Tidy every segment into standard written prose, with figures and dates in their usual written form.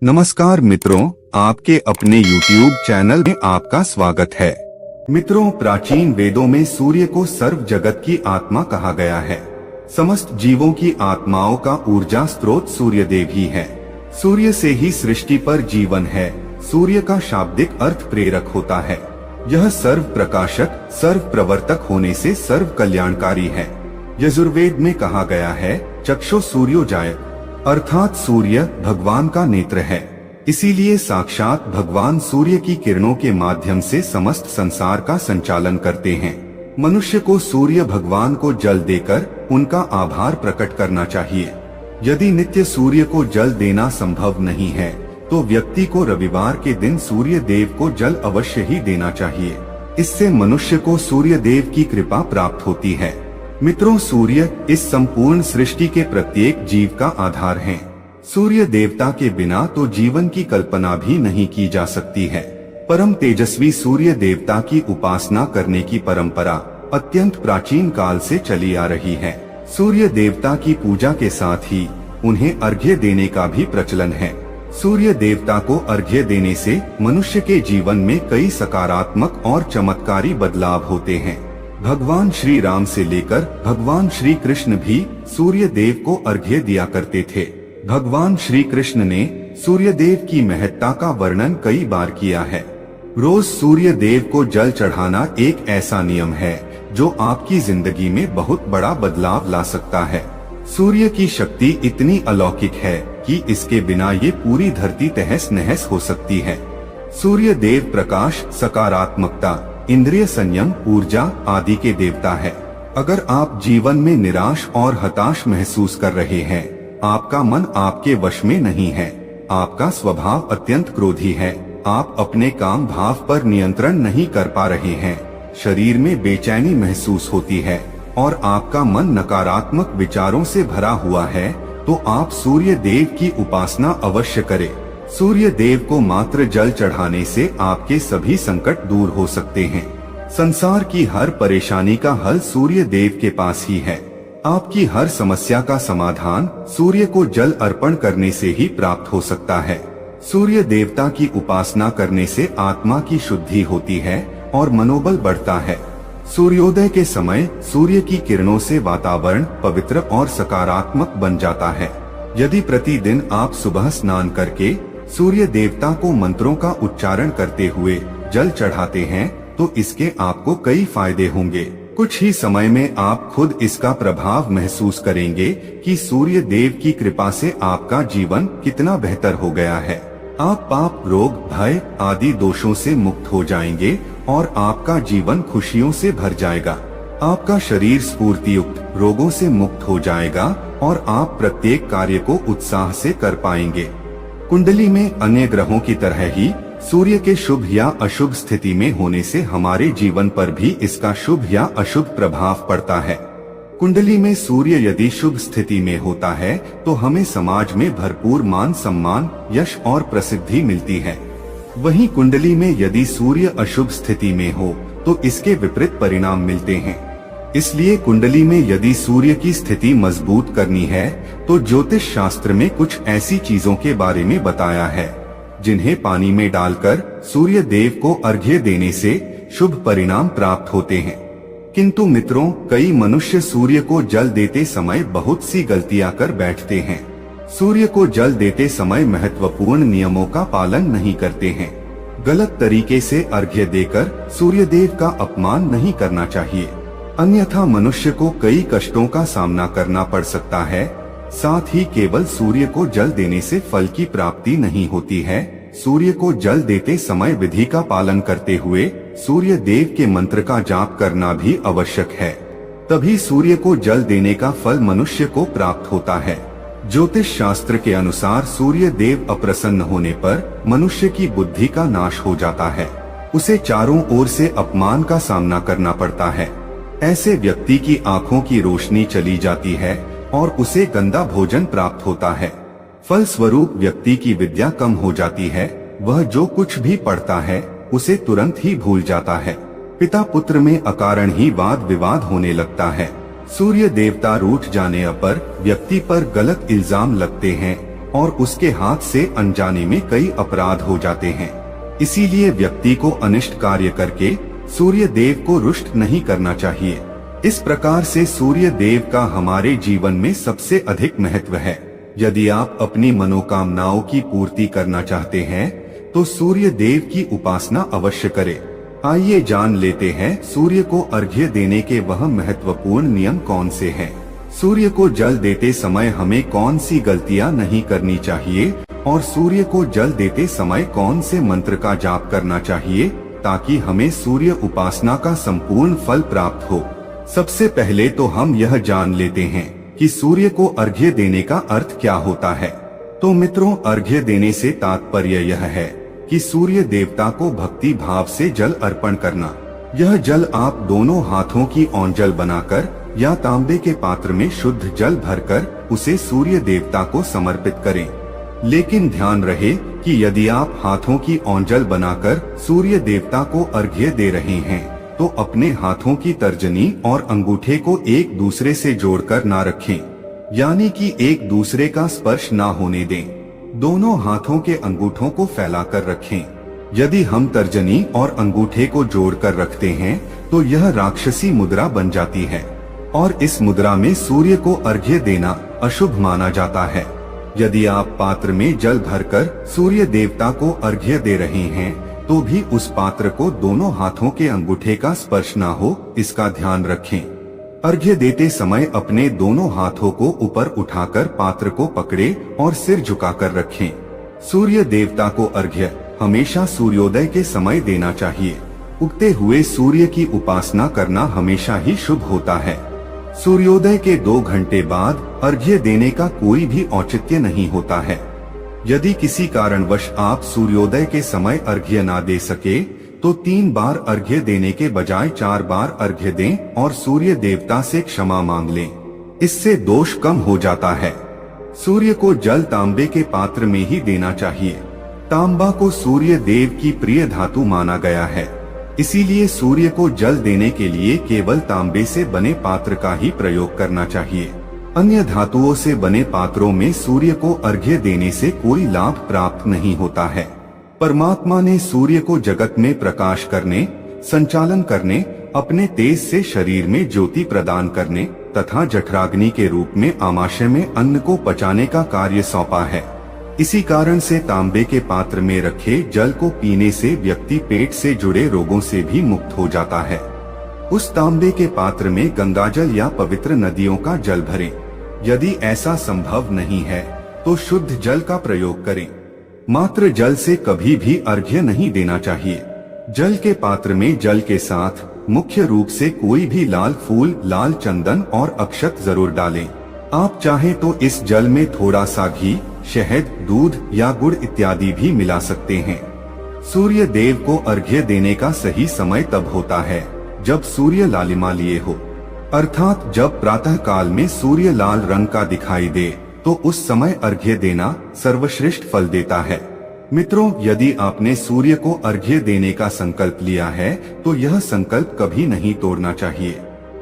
नमस्कार मित्रों, आपके अपने YouTube चैनल में आपका स्वागत है। मित्रों, प्राचीन वेदों में सूर्य को सर्व जगत की आत्मा कहा गया है। समस्त जीवों की आत्माओं का ऊर्जा स्रोत सूर्य देव ही है। सूर्य से ही सृष्टि पर जीवन है। सूर्य का शाब्दिक अर्थ प्रेरक होता है। यह सर्व प्रकाशक, सर्व प्रवर्तक होने से सर्व कल्याणकारी है। यजुर्वेद में कहा गया है, चक्षु सूर्योजायत, अर्थात सूर्य भगवान का नेत्र है। इसीलिए साक्षात भगवान सूर्य की किरणों के माध्यम से समस्त संसार का संचालन करते हैं। मनुष्य को सूर्य भगवान को जल देकर उनका आभार प्रकट करना चाहिए। यदि नित्य सूर्य को जल देना संभव नहीं है तो व्यक्ति को रविवार के दिन सूर्य देव को जल अवश्य ही देना चाहिए। इससे मनुष्य को सूर्य देव की कृपा प्राप्त होती है। मित्रों, सूर्य इस संपूर्ण सृष्टि के प्रत्येक जीव का आधार है। सूर्य देवता के बिना तो जीवन की कल्पना भी नहीं की जा सकती है। परम तेजस्वी सूर्य देवता की उपासना करने की परंपरा अत्यंत प्राचीन काल से चली आ रही है। सूर्य देवता की पूजा के साथ ही उन्हें अर्घ्य देने का भी प्रचलन है। सूर्य देवता को अर्घ्य देने से मनुष्य के जीवन में कई सकारात्मक और चमत्कारी बदलाव होते हैं। भगवान श्री राम से लेकर भगवान श्री कृष्ण भी सूर्य देव को अर्घ्य दिया करते थे। भगवान श्री कृष्ण ने सूर्य देव की महत्ता का वर्णन कई बार किया है। रोज सूर्य देव को जल चढ़ाना एक ऐसा नियम है जो आपकी जिंदगी में बहुत बड़ा बदलाव ला सकता है। सूर्य की शक्ति इतनी अलौकिक है कि इसके बिना ये पूरी धरती तहस नहस हो सकती है। सूर्य देव प्रकाश, सकारात्मकता, इंद्रिय संयम, ऊर्जा आदि के देवता है। अगर आप जीवन में निराश और हताश महसूस कर रहे हैं, आपका मन आपके वश में नहीं है, आपका स्वभाव अत्यंत क्रोधी है, आप अपने काम भाव पर नियंत्रण नहीं कर पा रहे हैं, शरीर में बेचैनी महसूस होती है और आपका मन नकारात्मक विचारों से भरा हुआ है, तो आप सूर्य देव की उपासना अवश्य करें। सूर्य देव को मात्र जल चढ़ाने से आपके सभी संकट दूर हो सकते हैं। संसार की हर परेशानी का हल सूर्य देव के पास ही है। आपकी हर समस्या का समाधान सूर्य को जल अर्पण करने से ही प्राप्त हो सकता है। सूर्य देवता की उपासना करने से आत्मा की शुद्धि होती है और मनोबल बढ़ता है। सूर्योदय के समय सूर्य की किरणों से वातावरण पवित्र और सकारात्मक बन जाता है। यदि प्रतिदिन आप सुबह स्नान करके सूर्य देवता को मंत्रों का उच्चारण करते हुए जल चढ़ाते हैं तो इसके आपको कई फायदे होंगे। कुछ ही समय में आप खुद इसका प्रभाव महसूस करेंगे कि सूर्य देव की कृपा से आपका जीवन कितना बेहतर हो गया है। आप पाप, रोग, भय आदि दोषों से मुक्त हो जाएंगे और आपका जीवन खुशियों से भर जाएगा। आपका शरीर स्फूर्ति युक्त, रोगों से मुक्त हो जाएगा और आप प्रत्येक कार्य को उत्साह से कर पाएंगे। कुंडली में अन्य ग्रहों की तरह ही सूर्य के शुभ या अशुभ स्थिति में होने से हमारे जीवन पर भी इसका शुभ या अशुभ प्रभाव पड़ता है। कुंडली में सूर्य यदि शुभ स्थिति में होता है तो हमें समाज में भरपूर मान सम्मान, यश और प्रसिद्धि मिलती है। वहीं कुंडली में यदि सूर्य अशुभ स्थिति में हो तो इसके विपरीत परिणाम मिलते हैं। इसलिए कुंडली में यदि सूर्य की स्थिति मजबूत करनी है तो ज्योतिष शास्त्र में कुछ ऐसी चीजों के बारे में बताया है जिन्हें पानी में डालकर सूर्य देव को अर्घ्य देने से शुभ परिणाम प्राप्त होते हैं। किंतु मित्रों, कई मनुष्य सूर्य को जल देते समय बहुत सी गलतियां कर बैठते हैं। सूर्य को जल देते समय महत्वपूर्ण नियमों का पालन नहीं करते हैं। गलत तरीके से अर्घ्य देकर सूर्य देव का अपमान नहीं करना चाहिए, अन्यथा मनुष्य को कई कष्टों का सामना करना पड़ सकता है। साथ ही केवल सूर्य को जल देने से फल की प्राप्ति नहीं होती है। सूर्य को जल देते समय विधि का पालन करते हुए सूर्य देव के मंत्र का जाप करना भी आवश्यक है। तभी सूर्य को जल देने का फल मनुष्य को प्राप्त होता है। ज्योतिष शास्त्र के अनुसार सूर्य देव अप्रसन्न होने पर मनुष्य की बुद्धि का नाश हो जाता है। उसे चारों ओर से अपमान का सामना करना पड़ता है। ऐसे व्यक्ति की आंखों की रोशनी चली जाती है और उसे गंदा भोजन प्राप्त होता है। फल स्वरूप व्यक्ति की विद्या कम हो जाती है। वह जो कुछ भी पढ़ता है उसे तुरंत ही भूल जाता है। पिता पुत्र में अकारण ही वाद विवाद होने लगता है। सूर्य देवता रूठ जाने पर व्यक्ति पर गलत इल्जाम लगते हैं और उसके हाथ से अनजाने में कई अपराध हो जाते हैं। इसीलिए व्यक्ति को अनिष्ट कार्य करके सूर्य देव को रुष्ट नहीं करना चाहिए। इस प्रकार से सूर्य देव का हमारे जीवन में सबसे अधिक महत्व है। यदि आप अपनी मनोकामनाओं की पूर्ति करना चाहते हैं तो सूर्य देव की उपासना अवश्य करें। आइए जान लेते हैं सूर्य को अर्घ्य देने के वह महत्वपूर्ण नियम कौन से हैं। सूर्य को जल देते समय हमें कौन सी गलतियां नहीं करनी चाहिए और सूर्य को जल देते समय कौन से मंत्र का जाप करना चाहिए ताकि हमें सूर्य उपासना का संपूर्ण फल प्राप्त हो। सबसे पहले तो हम यह जान लेते हैं कि सूर्य को अर्घ्य देने का अर्थ क्या होता है। तो मित्रों, अर्घ्य देने से तात्पर्य यह है कि सूर्य देवता को भक्ति भाव से जल अर्पण करना। यह जल आप दोनों हाथों की ओंजल बनाकर या तांबे के पात्र में शुद्ध जल भरकर उसे सूर्य देवता को समर्पित करें। लेकिन ध्यान रहे कि यदि आप हाथों की ओंजल बनाकर सूर्य देवता को अर्घ्य दे रहे हैं तो अपने हाथों की तर्जनी और अंगूठे को एक दूसरे से जोड़कर ना रखें, यानी कि एक दूसरे का स्पर्श ना होने दें। दोनों हाथों के अंगूठों को फैलाकर रखें। यदि हम तर्जनी और अंगूठे को जोड़कर रखते हैं तो यह राक्षसी मुद्रा बन जाती है और इस मुद्रा में सूर्य को अर्घ्य देना अशुभ माना जाता है। यदि आप पात्र में जल भरकर सूर्य देवता को अर्घ्य दे रहे हैं तो भी उस पात्र को दोनों हाथों के अंगूठे का स्पर्श ना हो, इसका ध्यान रखें। अर्घ्य देते समय अपने दोनों हाथों को ऊपर उठाकर पात्र को पकड़े और सिर झुकाकर रखें। सूर्य देवता को अर्घ्य हमेशा सूर्योदय के समय देना चाहिए। उगते हुए सूर्य की उपासना करना हमेशा ही शुभ होता है। सूर्योदय के 2 घंटे बाद अर्घ्य देने का कोई भी औचित्य नहीं होता है। यदि किसी कारणवश आप सूर्योदय के समय अर्घ्य ना दे सके तो 3 बार अर्घ्य देने के बजाय 4 बार अर्घ्य दें और सूर्य देवता से क्षमा मांग लें। इससे दोष कम हो जाता है। सूर्य को जल तांबे के पात्र में ही देना चाहिए। तांबा को सूर्य देव की प्रिय धातु माना गया है, इसीलिए सूर्य को जल देने के लिए केवल तांबे से बने पात्र का ही प्रयोग करना चाहिए। अन्य धातुओं से बने पात्रों में सूर्य को अर्घ्य देने से कोई लाभ प्राप्त नहीं होता है। परमात्मा ने सूर्य को जगत में प्रकाश करने, संचालन करने, अपने तेज से शरीर में ज्योति प्रदान करने तथा जठराग्नि के रूप में आमाशय में अन्न को पचाने का कार्य सौंपा है। इसी कारण से तांबे के पात्र में रखे जल को पीने से व्यक्ति पेट से जुड़े रोगों से भी मुक्त हो जाता है। उस तांबे के पात्र में गंगाजल या पवित्र नदियों का जल भरें। यदि ऐसा संभव नहीं है तो शुद्ध जल का प्रयोग करें। मात्र जल से कभी भी अर्घ्य नहीं देना चाहिए। जल के पात्र में जल के साथ मुख्य रूप से कोई भी लाल फूल, लाल चंदन और अक्षत जरूर डालें। आप चाहें तो इस जल में थोड़ा सा घी, शहद, दूध या गुड़ इत्यादि भी मिला सकते हैं। सूर्य देव को अर्घ्य देने का सही समय तब होता है जब सूर्य लालिमा लिए हो, अर्थात जब प्रातः काल में सूर्य लाल रंग का दिखाई दे तो उस समय अर्घ्य देना सर्वश्रेष्ठ फल देता है। मित्रों, यदि आपने सूर्य को अर्घ्य देने का संकल्प लिया है तो यह संकल्प कभी नहीं तोड़ना चाहिए।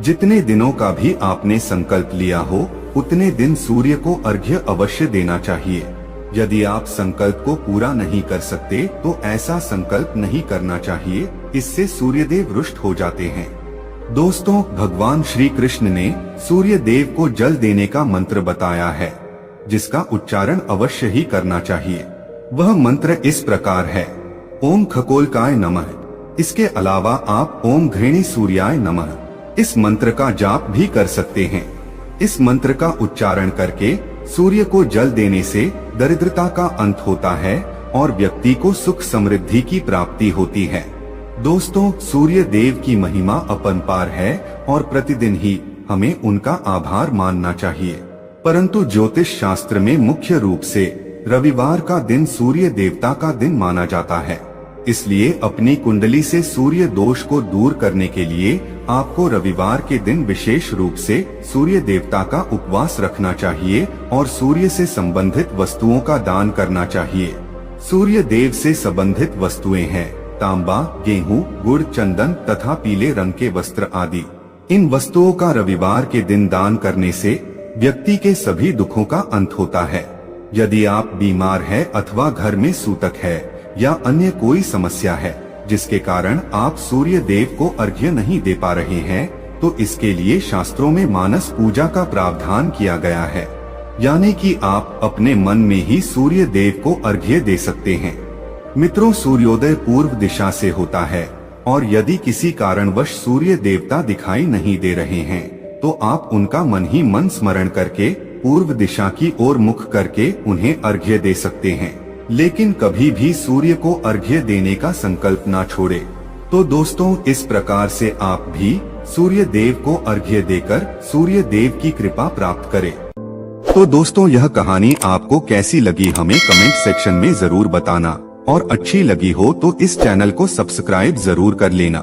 जितने दिनों का भी आपने संकल्प लिया हो उतने दिन सूर्य को अर्घ्य अवश्य देना चाहिए। यदि आप संकल्प को पूरा नहीं कर सकते तो ऐसा संकल्प नहीं करना चाहिए, इससे सूर्यदेव रुष्ट हो जाते हैं। दोस्तों, भगवान श्री कृष्ण ने सूर्य देव को जल देने का मंत्र बताया है जिसका उच्चारण अवश्य ही करना चाहिए। वह मंत्र इस प्रकार है, ओम खगोलकाय नमः। इसके अलावा आप ओम घृणी सूर्याय नमः इस मंत्र का जाप भी कर सकते हैं। इस मंत्र का उच्चारण करके सूर्य को जल देने से दरिद्रता का अंत होता है और व्यक्ति को सुख समृद्धि की प्राप्ति होती है। दोस्तों, सूर्य देव की महिमा अपरंपार है और प्रतिदिन ही हमें उनका आभार मानना चाहिए। परंतु ज्योतिष शास्त्र में मुख्य रूप से रविवार का दिन सूर्य देवता का दिन माना जाता है। इसलिए अपनी कुंडली से सूर्य दोष को दूर करने के लिए आपको रविवार के दिन विशेष रूप से सूर्य देवता का उपवास रखना चाहिए और सूर्य से संबंधित वस्तुओं का दान करना चाहिए। सूर्य देव से संबंधित वस्तुएं हैं तांबा, गेहूं, गुड़, चंदन तथा पीले रंग के वस्त्र आदि। इन वस्तुओं का रविवार के दिन दान करने से व्यक्ति के सभी दुखों का अंत होता है। यदि आप बीमार है अथवा घर में सूतक है या अन्य कोई समस्या है जिसके कारण आप सूर्य देव को अर्घ्य नहीं दे पा रहे हैं, तो इसके लिए शास्त्रों में मानस पूजा का प्रावधान किया गया है, यानी कि आप अपने मन में ही सूर्य देव को अर्घ्य दे सकते हैं। मित्रों, सूर्योदय पूर्व दिशा से होता है और यदि किसी कारणवश सूर्य देवता दिखाई नहीं दे रहे हैं तो आप उनका मन ही मन स्मरण करके पूर्व दिशा की ओर मुख करके उन्हें अर्घ्य दे सकते हैं, लेकिन कभी भी सूर्य को अर्घ्य देने का संकल्प ना छोड़े। तो दोस्तों, इस प्रकार से आप भी सूर्य देव को अर्घ्य देकर सूर्य देव की कृपा प्राप्त करें। तो दोस्तों, यह कहानी आपको कैसी लगी हमें कमेंट सेक्शन में जरूर बताना, और अच्छी लगी हो तो इस चैनल को सब्सक्राइब जरूर कर लेना।